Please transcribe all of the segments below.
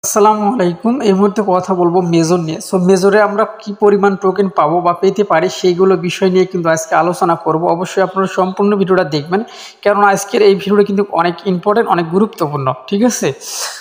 আসসালামু আলাইকুম। এই মুহূর্তে কথা বলবো মেজর নিয়ে। সো মেজরে আমরা কি পরিমাণ টোকেন পাবো বা পেতে পারি সেইগুলো বিষয় নিয়ে কিন্তু আজকে আলোচনা করব। অবশ্যই আপনারা সম্পূর্ণ ভিডিওটা দেখবেন, কারণ আজকের এই ভিডিওটা কিন্তু অনেক ইম্পর্টেন্ট, অনেক গুরুত্বপূর্ণ। ঠিক আছে,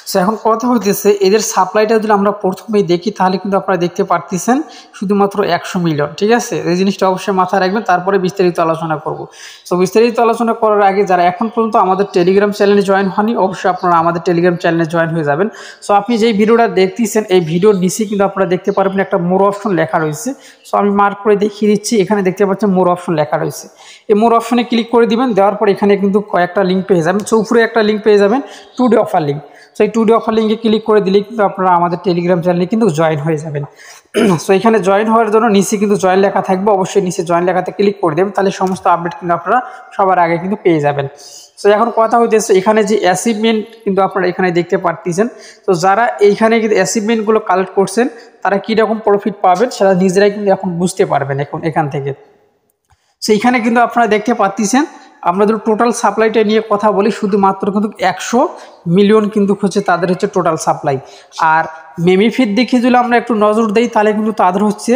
সো এখন কথা হইতেছে এদের সাপ্লাইটা যদি আমরা প্রথমেই দেখি তাহলে কিন্তু আপনারা দেখতে পারতেছেন শুধুমাত্র 100 মিলিয়ন। ঠিক আছে, এই জিনিসটা অবশ্যই মাথায় রাখবেন, তারপরে বিস্তারিত আলোচনা করব। সো বিস্তারিত আলোচনা করার আগে যারা এখন পর্যন্ত আমাদের টেলিগ্রাম চ্যানেলে জয়েন হয়নি, অবশ্যই আপনারা আমাদের টেলিগ্রাম চ্যানেলে জয়েন হয়ে যাবেন। সো আপনি যেই ভিডিওটা দেখতেছেন এই ভিডিওর নিচে কিন্তু আপনারা দেখতে পারবেন একটা মোর অপশন লেখা রয়েছে। সো আমি মার্ক করে দেখিয়ে দিচ্ছি, এখানে দেখতে পাচ্ছেন মোর অপশন লেখা রয়েছে। এই মোর অপশনে ক্লিক করে দিবেন, দেওয়ার পর এখানে কিন্তু কয়েকটা লিঙ্ক পেয়ে যাবেন। সো উপরে একটা লিঙ্ক পেয়ে যাবেন টুডে অফার লিঙ্ক। সো এই টুডে অফার লিঙ্কে ক্লিক করে দিলে কিন্তু আপনারা আমাদের টেলিগ্রাম চ্যানেলে কিন্তু জয়েন হয়ে যাবেন। সো এখানে জয়েন হওয়ার জন্য নিচে কিন্তু জয়েন লেখা থাকবে, অবশ্যই নিচে জয়েন লেখাতে ক্লিক করে দেবেন, তাহলে সমস্ত আপডেট কিন্তু আপনারা সবার আগে কিন্তু পেয়ে যাবেন। সো এখন কথা হইতেছে এখানে যে অ্যাচিভমেন্ট কিন্তু আপনারা এখানে দেখতে পারতেছেন। তো যারা এইখানে কিন্তু অ্যাচিভমেন্টগুলো কালেক্ট করছেন তারা কীরকম প্রফিট পাবেন সেটা নিজেরাই কিন্তু এখন বুঝতে পারবেন এখান থেকে। সো এইখানে কিন্তু আপনারা দেখতে পাচ্ছেন, আমরা যদি টোটাল সাপ্লাইটা নিয়ে কথা বলি শুধুমাত্র কিন্তু 100 মিলিয়ন কিন্তু হচ্ছে তাদের হচ্ছে টোটাল সাপ্লাই। আর মেমিফির দিকে যদি আমরা একটু নজর দিই তাহলে কিন্তু তাদের হচ্ছে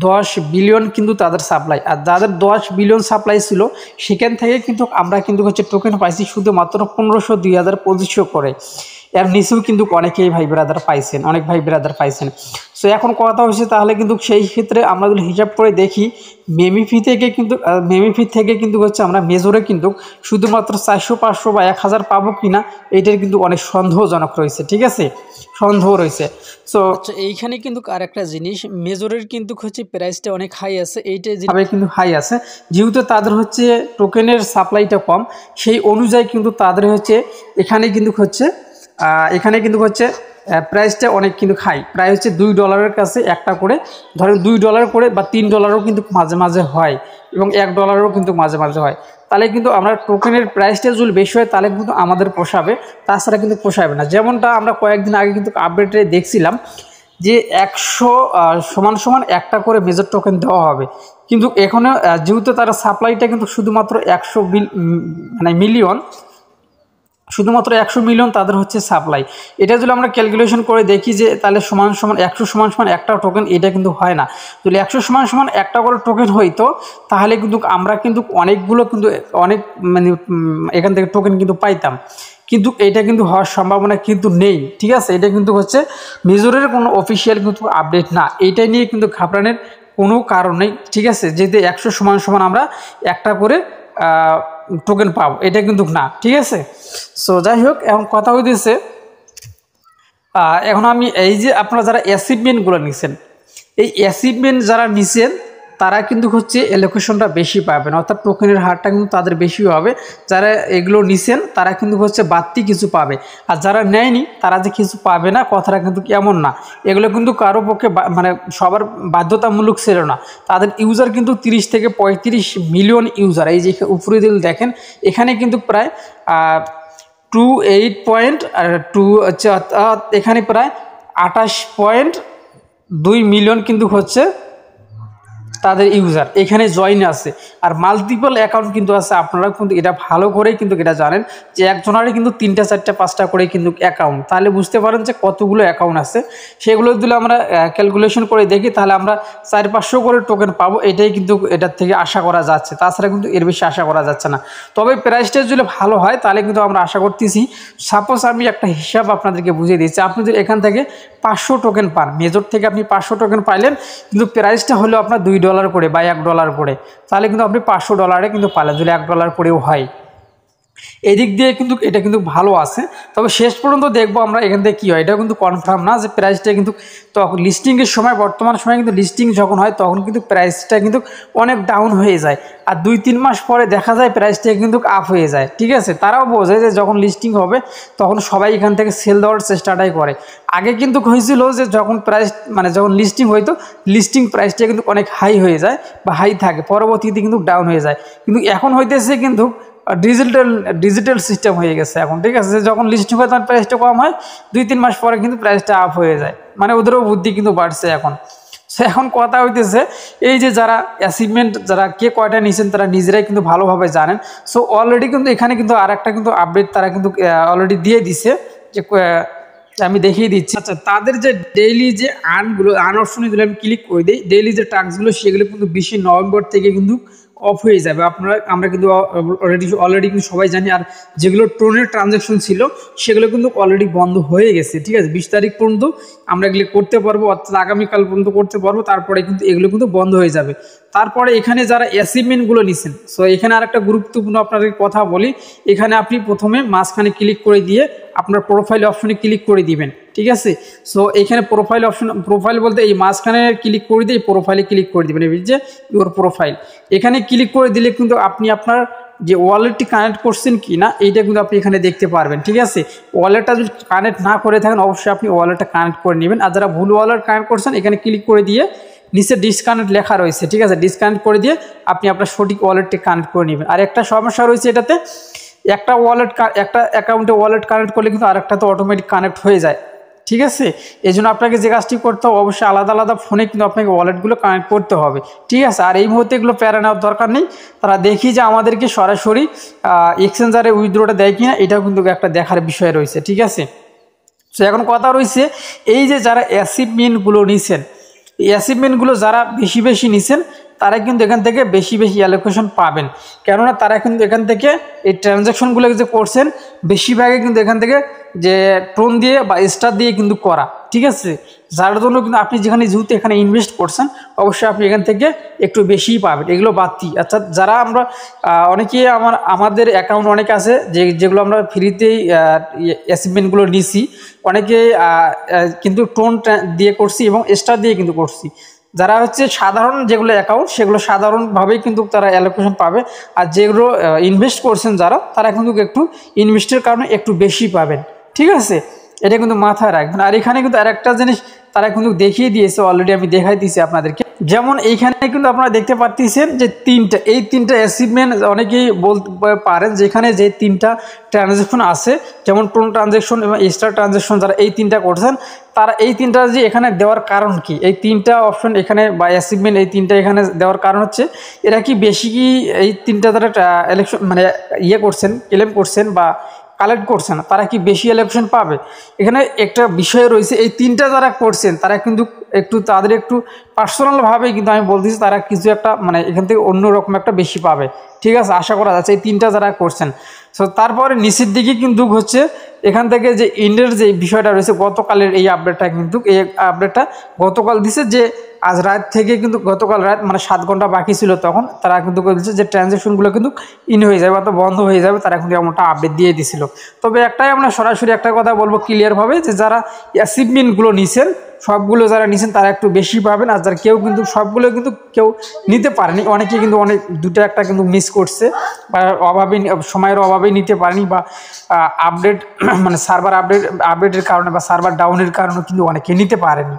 10 বিলিয়ন কিন্তু তাদের সাপ্লাই। আর যাদের 10 বিলিয়ন সাপ্লাই ছিল সেখান থেকে কিন্তু আমরা কিন্তু হচ্ছে টোকেন পাইছি শুধুমাত্র 1500, 2000, 2500 করে। এর নিচেও কিন্তু অনেকেই ভাই ব্রাদার পাইছেন, অনেক ভাই ব্রাদার পাইছেন। সো এখন কথা হচ্ছে তাহলে কিন্তু সেই ক্ষেত্রে আমরা যদি হিসাব করে দেখি মেমিফি থেকে কিন্তু হচ্ছে আমরা মেজরে কিন্তু শুধুমাত্র 400, 500 বা 1000 পাবো কিনা এইটার কিন্তু অনেক সন্দেহজনক রয়েছে। ঠিক আছে, সন্দেহ রয়েছে। সো এইখানে কিন্তু আর একটা জিনিস, মেজরের কিন্তু হচ্ছে প্রাইসটা অনেক হাই আছে, এইটা যেভাবে কিন্তু হাই আছে যেহেতু তাদের হচ্ছে টোকেনের সাপ্লাইটা কম, সেই অনুযায়ী কিন্তু তাদের হচ্ছে এখানে কিন্তু হচ্ছে প্রাইসটা অনেক কিন্তু হাই, প্রায় হচ্ছে $2 কাছে একটা করে, ধরেন $2 করে বা $3 কিন্তু মাঝে মাঝে হয়, এবং $1 কিন্তু মাঝে মাঝে হয়। তাহলে কিন্তু আমরা টোকেনের প্রাইসটা যদি বেশি হয় তাহলে কিন্তু আমাদের পোষাবে, তাছাড়া কিন্তু পোষাবে না। যেমনটা আমরা কয়েকদিন আগে কিন্তু আপডেটে দেখছিলাম যে 100 সমান একটা করে মেজর টোকেন দেওয়া হবে, কিন্তু এখনও যেহেতু তারা সাপ্লাইটা কিন্তু শুধুমাত্র 100 মিলিয়ন, শুধুমাত্র 100 মিলিয়ন তাদের হচ্ছে সাপ্লাই। এটা যদি আমরা ক্যালকুলেশন করে দেখি যে তাহলে 100 একটা টোকেন, এটা কিন্তু হয় না। যদি 100 একটা করে টোকেন হইতো তাহলে কিন্তু আমরা কিন্তু অনেকগুলো কিন্তু এখান থেকে টোকেন কিন্তু পাইতাম, কিন্তু এটা কিন্তু হওয়ার সম্ভাবনা কিন্তু নেই। ঠিক আছে, এটা কিন্তু হচ্ছে মেজরের কোনো অফিসিয়াল কিন্তু আপডেট না, এইটা নিয়ে কিন্তু ঘাবড়ানোর কোনো কারণ নেই। ঠিক আছে, যেহেতু 100 আমরা একটা করে টোকেন পাবো, এটা কিন্তু না। ঠিক আছে, সো যাই হোক, এখন কথা হইতেছে এখন আমি এই যে আপনারা যারা অ্যাচিভমেন্টগুলো নিছেন, এই অ্যাচিভমেন্ট যারা নিছেন তারা কিন্তু হচ্ছে এলোকেশনটা বেশি পাবেন, অর্থাৎ টোকেনের হারটা কিন্তু তাদের বেশি হবে। যারা এগুলো নিছেন তারা কিন্তু হচ্ছে বাড়তি কিছু পাবে, আর যারা নেয়নি তারা যে কিছু পাবে না কথাটা কিন্তু এমন না। এগুলো কিন্তু কারো পক্ষে সবার বাধ্যতামূলক ছিল না। তাদের ইউজার কিন্তু 30 থেকে 35 মিলিয়ন ইউজার। এই যে উপরে দিল দেখেন, এখানে কিন্তু প্রায় 28.2 হচ্ছে, এখানে প্রায় 28.2 মিলিয়ন কিন্তু হচ্ছে তাদের ইউজার এখানে জয়েন আছে। আর মাল্টিপল অ্যাকাউন্ট কিন্তু আছে, আপনারা কিন্তু এটা ভালো করেই কিন্তু এটা জানেন যে একজনেরই কিন্তু 3টা, 4টা, 5টা করে কিন্তু অ্যাকাউন্ট, তাহলে বুঝতে পারেন যে কতগুলো অ্যাকাউন্ট আছে। সেগুলো যদি আমরা ক্যালকুলেশন করে দেখি তাহলে আমরা 400-500 করে টোকেন পাবো, এটাই কিন্তু এটার থেকে আশা করা যাচ্ছে, তাছাড়া কিন্তু এর বেশি আশা করা যাচ্ছে না। তবে প্রাইসটা যদি ভালো হয় তাহলে কিন্তু আমরা আশা করতেছি। সাপোজ আমি একটা হিসাব আপনাদেরকে বুঝিয়ে দিচ্ছি, আপনি যদি এখান থেকে 500 টোকেন পান, মেজর থেকে আপনি 500 টোকেন পাইলেন, কিন্তু প্রাইসটা হলো আপনার $2 করে বা $1 করে, তাহলে কিন্তু আপনি $500 কিন্তু পাইলেন, যদি $1 করেও হয়। এদিক দিয়ে কিন্তু এটা কিন্তু ভালো আছে। তবে শেষ পর্যন্ত দেখবো আমরা এখান থেকে কী হয়, এটা কিন্তু কনফার্ম না যে প্রাইসটা কিন্তু তখন লিস্টিংয়ের সময়, বর্তমান সময় কিন্তু লিস্টিং যখন হয় তখন কিন্তু প্রাইসটা কিন্তু অনেক ডাউন হয়ে যায়, আর 2-3 মাস পরে দেখা যায় প্রাইসটা কিন্তু আপ হয়ে যায়। ঠিক আছে, তারাও বোঝে যে যখন লিস্টিং হবে তখন সবাই এখান থেকে সেল দেওয়ার চেষ্টাটাই করে। আগে কিন্তু হয়েছিল যে যখন প্রাইস যখন লিস্টিং হইতো, লিস্টিং প্রাইসটা কিন্তু অনেক হাই হয়ে যায় বা হাই থাকে, পরবর্তীতে কিন্তু ডাউন হয়ে যায়। কিন্তু এখন হইতেছে কিন্তু ডিজিটাল সিস্টেম হয়ে গেছে এখন। ঠিক আছে, যখন লিস্টিং হয় তখন প্রাইসটা কম হয়, 2-3 মাস পরে কিন্তু প্রাইসটা আপ হয়ে যায়, ওদেরও বুদ্ধি কিন্তু বাড়ছে এখন। সো এখন কথা হইতেছে এই যে যারা অ্যাচিভমেন্ট যারা কে কয়টা নিয়েছেন তারা নিজেরাই কিন্তু ভালোভাবে জানেন। সো অলরেডি কিন্তু এখানে কিন্তু আর একটা কিন্তু আপডেট তারা কিন্তু অলরেডি দিয়ে দিছে যে আমি দেখিয়ে দিচ্ছি। আচ্ছা, তাদের যে ডেইলি যে আর্ন অপশনে যদি আমি ক্লিক করে দিই, ডেইলি যে টাস্কগুলো সেগুলো কিন্তু 20 নভেম্বর থেকে কিন্তু অফ হয়ে যাবে। আমরা কিন্তু অলরেডি কিন্তু সবাই জানি। আর যেগুলো টোনের ট্রানজ্যাকশন ছিল সেগুলো কিন্তু অলরেডি বন্ধ হয়ে গেছে, ঠিক আছে। 20 তারিখ পর্যন্ত আমরা এগুলো করতে পারবো, অর্থাৎ আগামীকাল পর্যন্ত করতে পারবো, তারপরে কিন্তু এগুলো কিন্তু বন্ধ হয়ে যাবে। তারপরে এখানে যারা অ্যাচিভমেন্টগুলো নিছেন, সো এখানে আরেকটা গুরুত্বপূর্ণ আপনাদের কথা বলি। এখানে আপনি প্রথমে মাঝখানে ক্লিক করে দিয়ে আপনার প্রোফাইল অপশনে ক্লিক করে দিবেন, ঠিক আছে। সো এখানে প্রোফাইল বলতে এই মাঝখানে ক্লিক করে দিয়ে প্রোফাইলে ক্লিক করে দিবেন, এই যে ইউর প্রোফাইল। এখানে ক্লিক করে দিলে কিন্তু আপনি আপনার যে ওয়ালেটটি কানেক্ট করছেন কি না এইটা কিন্তু আপনি এখানে দেখতে পারবেন, ঠিক আছে। ওয়ালেটটা যদি কানেক্ট না করে থাকেন অবশ্যই আপনি ওয়ালেটটা কানেক্ট করে নেবেন। আর যারা ভুল ওয়ালেট কানেক্ট করছেন এখানে ক্লিক করে দিয়ে নিচে ডিসকানেক্ট লেখা রয়েছে, ঠিক আছে, ডিসকানেক্ট করে দিয়ে আপনি আপনার সঠিক ওয়ালেটটি কানেক্ট করে নেবেন। আর একটা সমস্যা রয়েছে এটাতে, একটা অ্যাকাউন্টে ওয়ালেট কানেক্ট করলে কিন্তু আরেকটা তো অটোমেটিক কানেক্ট হয়ে যায়, ঠিক আছে। এই জন্য আপনাকে যে কাজটি করতে হবে অবশ্যই আলাদা আলাদা ফোনে কিন্তু আপনাকে ওয়ালেটগুলো কানেক্ট করতে হবে, ঠিক আছে। আর এই মুহূর্তে এগুলো প্যারা নেওয়ার দরকার নেই। তারা দেখি যে আমাদেরকে সরাসরি এক্সচেঞ্জারে উইথড্রটা দেয় কিনা, এটাও কিন্তু একটা দেখার বিষয় রয়েছে, ঠিক আছে। তো এখন কথা রয়েছে এই যে যারা অ্যাচিভমেন্টগুলো নিছেন, এই অ্যাচিভমেন্টগুলো যারা বেশি নিছেন তারা কিন্তু এখান থেকে বেশি অ্যালোকেশন পাবেন। কেননা তারা কিন্তু এখান থেকে এই ট্রানজ্যাকশনগুলো যে করছেন বেশিরভাগই কিন্তু এখান থেকে যে টোন দিয়ে বা স্টার দিয়ে কিন্তু করা, ঠিক আছে। যার জন্য কিন্তু আপনি যেহেতু এখানে ইনভেস্ট করছেন অবশ্যই আপনি এখান থেকে একটু বেশিই পাবেন। এগুলো বাড়তি। আচ্ছা, যারা আমরা অনেকেই আমাদের অ্যাকাউন্ট অনেকে আছে যেগুলো আমরা ফ্রিতেই অ্যাচিভমেন্টগুলো নিছি, অনেকে কিন্তু টোন দিয়ে করছি এবং স্টার দিয়ে কিন্তু করছি। যারা হচ্ছে সাধারণ যেগুলো অ্যাকাউন্ট সেগুলো সাধারণভাবেই কিন্তু তারা অ্যালোকেশন পাবে। আর যেগুলো ইনভেস্ট করছেন যারা, তারা কিন্তু একটু ইনভেস্টের কারণে একটু বেশি পাবেন, ঠিক আছে। এটা কিন্তু মাথায় রাখবেন। আর এখানে কিন্তু আরেকটা জিনিস তারা কিন্তু দেখিয়ে দিয়েছে, অলরেডি আমি দেখাই দিয়েছি আপনাদেরকে। যেমন এইখানে কিন্তু আপনারা দেখতে পাচ্ছেন যে এই তিনটা অ্যাচিভমেন্ট অনেকেই বলতে পারেন যেখানে যে তিনটা ট্রানজ্যাকশন আছে, যেমন টোন ট্রানজ্যাকশন এবং স্টার ট্রানজ্যাকশন, যারা এই তিনটা করছেন তারা এই তিনটা যে এখানে দেওয়ার কারণ কি, এই তিনটা অপশন এখানে বা অ্যাচিভমেন্ট এই তিনটা এখানে দেওয়ার কারণ হচ্ছে এরা কি বেশি কি এই তিনটা যারা মানে করছেন, ক্লেম করছেন বা কালেক্ট করছে না, তারা কি বেশি ইলেকশন পাবে। এখানে একটা বিষয় রয়েছে, এই তিনটা যারা করছেন তারা কিন্তু তাদের একটু পার্সোনালভাবে কিন্তু আমি বলতেছি তারা কিছু একটা মানে এখান থেকে অন্যরকম একটা বেশি পাবে, ঠিক আছে, আশা করা যাচ্ছে এই তিনটা যারা করছেন। সো তারপরে নিচের দিকে কিন্তু হচ্ছে এখান থেকে যে ইন্ডের যে বিষয়টা রয়েছে, গতকালের এই আপডেটটা কিন্তু এই আপডেটটা গতকাল দিছে যে আজ রাত থেকে কিন্তু গতকাল রাত মানে 7 ঘন্টা বাকি ছিল, তখন তারা কিন্তু বলছে যে ট্রানজ্যাকশনগুলো কিন্তু হয়ে যাবে অথবা বন্ধ হয়ে যাবে, তারা কিন্তু এমনটা আপডেট দিয়ে দিছিল। তবে একটাই আমরা সরাসরি একটা কথা বলবো ক্লিয়ারভাবে যে যারা অ্যাচিভমেন্টগুলো নিছেন সবগুলো যারা নিছেন তারা একটু বেশি পাবেন। আর যারা কেউ কিন্তু সবগুলো কিন্তু কেউ নিতে পারেনি, অনেকে কিন্তু দুটো একটা কিন্তু মিস করছে বা সময়ের অভাবেই নিতে পারেনি বা আপডেট মানে সার্ভার আপডেটের কারণে বা সার্ভার ডাউনের কারণে কিন্তু অনেকে নিতে পারেনি।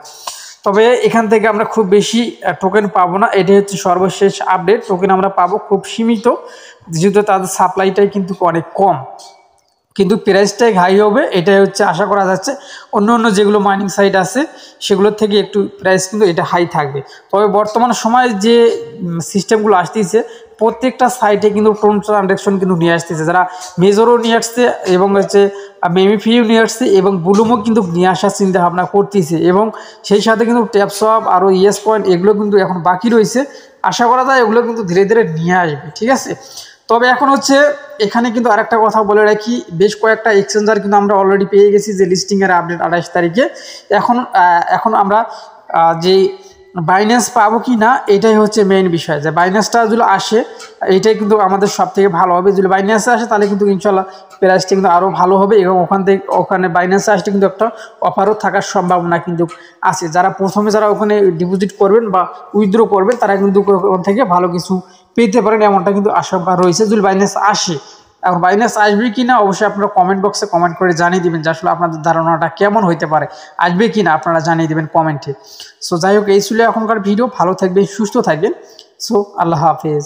তবে এখান থেকে আমরা খুব বেশি টোকেন পাবো না, এটাই হচ্ছে সর্বশেষ আপডেট। টোকেন আমরা পাবো খুব সীমিত, যেহেতু তাদের সাপ্লাইটাই কিন্তু অনেক কম, কিন্তু প্রাইসটাই হাই হবে এটাই হচ্ছে আশা করা যাচ্ছে। অন্য যেগুলো মাইনিং সাইট আছে সেগুলোর থেকে একটু প্রাইস কিন্তু এটা হাই থাকবে। তবে বর্তমান সময়ে যে সিস্টেমগুলো আসতেছে প্রত্যেকটা সাইটে কিন্তু টোন ট্রানজ্যাকশন কিন্তু নিয়ে আসতেছে, যারা মেজরও নিয়ে আসছে এবং হচ্ছে মেমিফিও নিয়ে আসছে এবং বুলুমও কিন্তু নিয়ে আসার চিন্তা ভাবনা করতেছে, এবং সেই সাথে কিন্তু ট্যাপসপ আরও ইয়েস পয়েন্ট এগুলো কিন্তু এখন বাকি রয়েছে। আশা করা যায় এগুলো কিন্তু ধীরে ধীরে নিয়ে আসবে, ঠিক আছে। তবে এখন হচ্ছে এখানে কিন্তু আরেকটা কথা বলে রাখি, বেশ কয়েকটা এক্সচেঞ্জার কিন্তু আমরা অলরেডি পেয়ে গেছি যে লিস্টিংয়ের আপডেট 28 তারিখে। এখন আমরা যে বাইন্যান্স পাবো কি না এটাই হচ্ছে মেইন বিষয়, যে বাইন্যান্সটা যদি আসে এইটাই কিন্তু আমাদের সব থেকে ভালো হবে। যদি বাইন্যান্সে আসে তাহলে কিন্তু ইনশাল্লাহ প্রাইসটা কিন্তু আরও ভালো হবে, এবং ওখানে বাইন্যান্সে আসলে কিন্তু একটা অফারও থাকার সম্ভাবনা কিন্তু আছে। যারা ওখানে ডিপোজিট করবেন বা উইথড্র করবেন তারা কিন্তু ওখান থেকে ভালো কিছু পেতে পারেন, এমনটা কিন্তু আশঙ্কা রয়েছে যদি বাইন্যান্স আসে। এখন বাইন্যান্স আসবে কি না অবশ্যই আপনারা কমেন্ট বক্সে কমেন্ট করে জানিয়ে দেবেন যে আসলে আপনাদের ধারণাটা কেমন হতে পারে, আসবে কি না আপনারা জানিয়ে দেবেন কমেন্টে। সো যাই হোক, এই ছিল এখনকার ভিডিও। ভালো থাকবেন, সুস্থ থাকবেন। সো আল্লাহ হাফেজ।